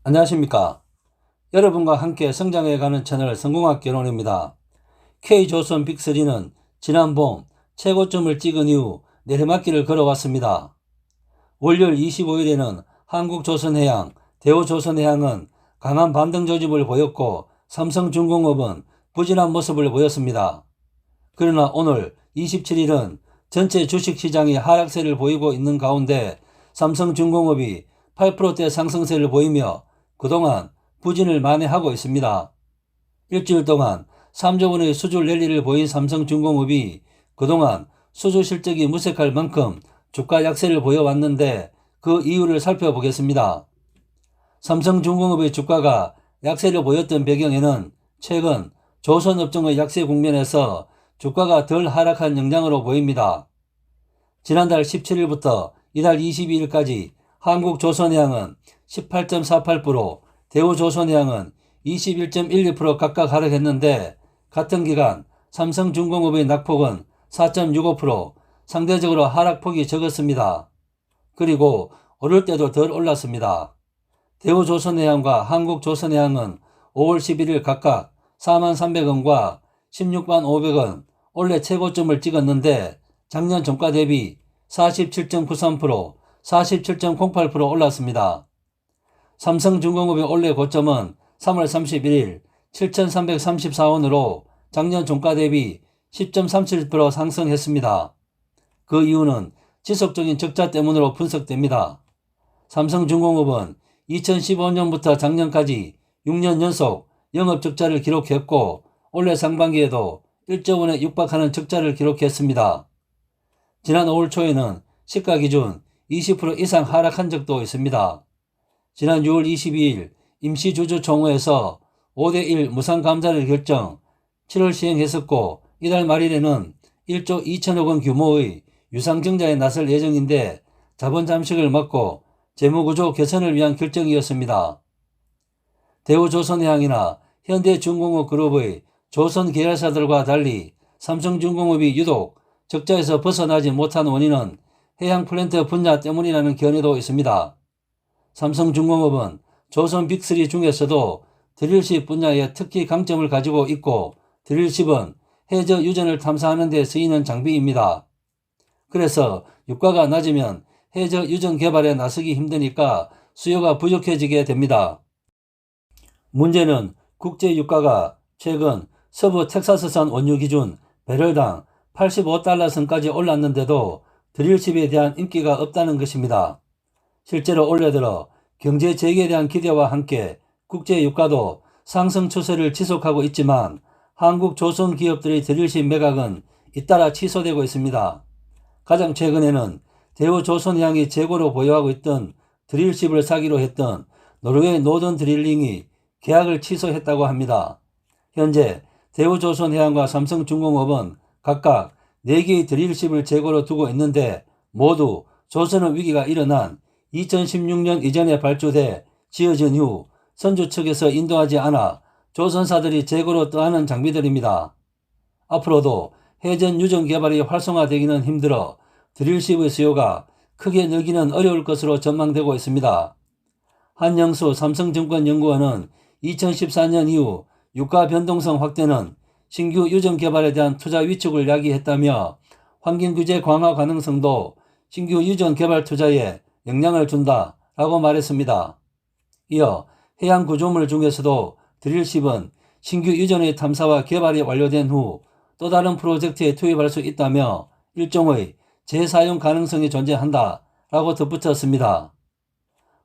안녕하십니까. 여러분과 함께 성장해가는 채널 성공학 개론입니다. K조선 빅3는 지난 봄 최고점을 찍은 이후 내리막길을 걸어왔습니다. 월요일 25일에는 한국조선해양, 대우조선해양은 강한 반등 조짐을 보였고 삼성중공업은 부진한 모습을 보였습니다. 그러나 오늘 27일은 전체 주식시장이 하락세를 보이고 있는 가운데 삼성중공업이 8%대 상승세를 보이며 그동안 부진을 만회하고 있습니다. 일주일 동안 3조 원의 수주 랠리를 보인 삼성중공업이 그동안 수주 실적이 무색할 만큼 주가 약세를 보여왔는데 그 이유를 살펴보겠습니다. 삼성중공업의 주가가 약세를 보였던 배경에는 최근 조선업종의 약세 국면에서 주가가 덜 하락한 영향으로 보입니다. 지난달 17일부터 이달 22일까지 한국조선해양은 18.48%, 대우조선해양은 21.12% 각각 하락했는데 같은 기간 삼성중공업의 낙폭은 4.65%, 상대적으로 하락폭이 적었습니다. 그리고 오를 때도 덜 올랐습니다. 대우조선해양과 한국조선해양은 5월 11일 각각 43,300원과 161,500원 올해 최고점을 찍었는데 작년 종가 대비 47.93%, 47.08% 올랐습니다. 삼성중공업의 올해 고점은 3월 31일 7,334원으로 작년 종가 대비 10.37% 상승했습니다. 그 이유는 지속적인 적자 때문으로 분석됩니다. 삼성중공업은 2015년부터 작년까지 6년 연속 영업적자를 기록했고 올해 상반기에도 1조 원에 육박하는 적자를 기록했습니다. 지난 5월 초에는 시가 기준 20% 이상 하락한 적도 있습니다. 지난 6월 22일 임시주주총회에서 5대1 무상감사를 결정 7월 시행했었고 이달 말일에는 1조 2천억 원 규모의 유상증자에 나설 예정인데 자본 잠식을 막고 재무구조 개선을 위한 결정이었습니다. 대우조선해양이나 현대중공업그룹의 조선 계열사들과 달리 삼성중공업이 유독 적자에서 벗어나지 못한 원인은 해양 플랜트 분야 때문이라는 견해도 있습니다. 삼성중공업은 조선 빅3 중에서도 드릴십 분야에 특히 강점을 가지고 있고 드릴십은 해저 유전을 탐사하는 데 쓰이는 장비입니다. 그래서 유가가 낮으면 해저 유전 개발에 나서기 힘드니까 수요가 부족해지게 됩니다. 문제는 국제 유가가 최근 서부 텍사스산 원유 기준 배럴당 85달러 선까지 올랐는데도 드릴십에 대한 인기가 없다는 것입니다. 실제로 올해 들어 경제 재개에 대한 기대와 함께 국제 유가도 상승 추세를 지속하고 있지만 한국 조선 기업들의 드릴십 매각은 잇따라 취소되고 있습니다. 가장 최근에는 대우조선해양이 재고로 보유하고 있던 드릴십을 사기로 했던 노르웨이 노던 드릴링이 계약을 취소했다고 합니다. 현재 대우조선해양과 삼성중공업은 각각 4개의 드릴십을 재고로 두고 있는데 모두 조선업 위기가 일어난 2016년 이전에 발주돼 지어진 후 선주 측에서 인도하지 않아 조선사들이 재고로 떠안은 장비들입니다. 앞으로도 해전 유전 개발이 활성화되기는 힘들어 드릴십의 수요가 크게 늘기는 어려울 것으로 전망되고 있습니다. 한영수 삼성증권연구원은 2014년 이후 유가 변동성 확대는 신규 유전 개발에 대한 투자 위축을 야기했다며 환경규제 강화 가능성도 신규 유전 개발 투자에 영향을 준다라고 말했습니다. 이어 해양 구조물 중에서도 드릴십은 신규 유전의 탐사와 개발이 완료된 후 또 다른 프로젝트에 투입할 수 있다며 일종의 재사용 가능성이 존재한다라고 덧붙였습니다.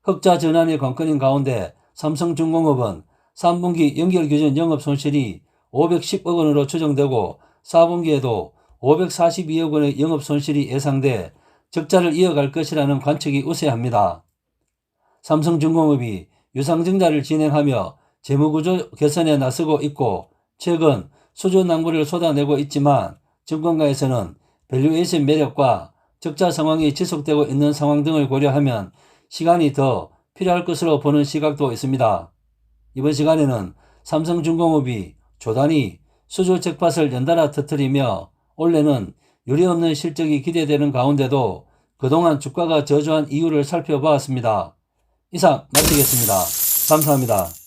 흑자 전환의 관건인 가운데 삼성중공업은 3분기 연결기준 영업손실이 510억 원으로 추정되고 4분기에도 542억 원의 영업손실이 예상돼 적자를 이어갈 것이라는 관측이 우세합니다. 삼성중공업이 유상증자를 진행하며 재무구조 개선에 나서고 있고 최근 수주 낭부를 쏟아내고 있지만 증권가에서는 밸류에이션 매력과 적자 상황이 지속되고 있는 상황 등을 고려하면 시간이 더 필요할 것으로 보는 시각도 있습니다. 이번 시간에는 삼성중공업이 조단위 수주 잭팟을 연달아 터뜨리며 올해는 유례없는 실적이 기대되는 가운데도 그동안 주가가 저조한 이유를 살펴보았습니다. 이상 마치겠습니다. 감사합니다.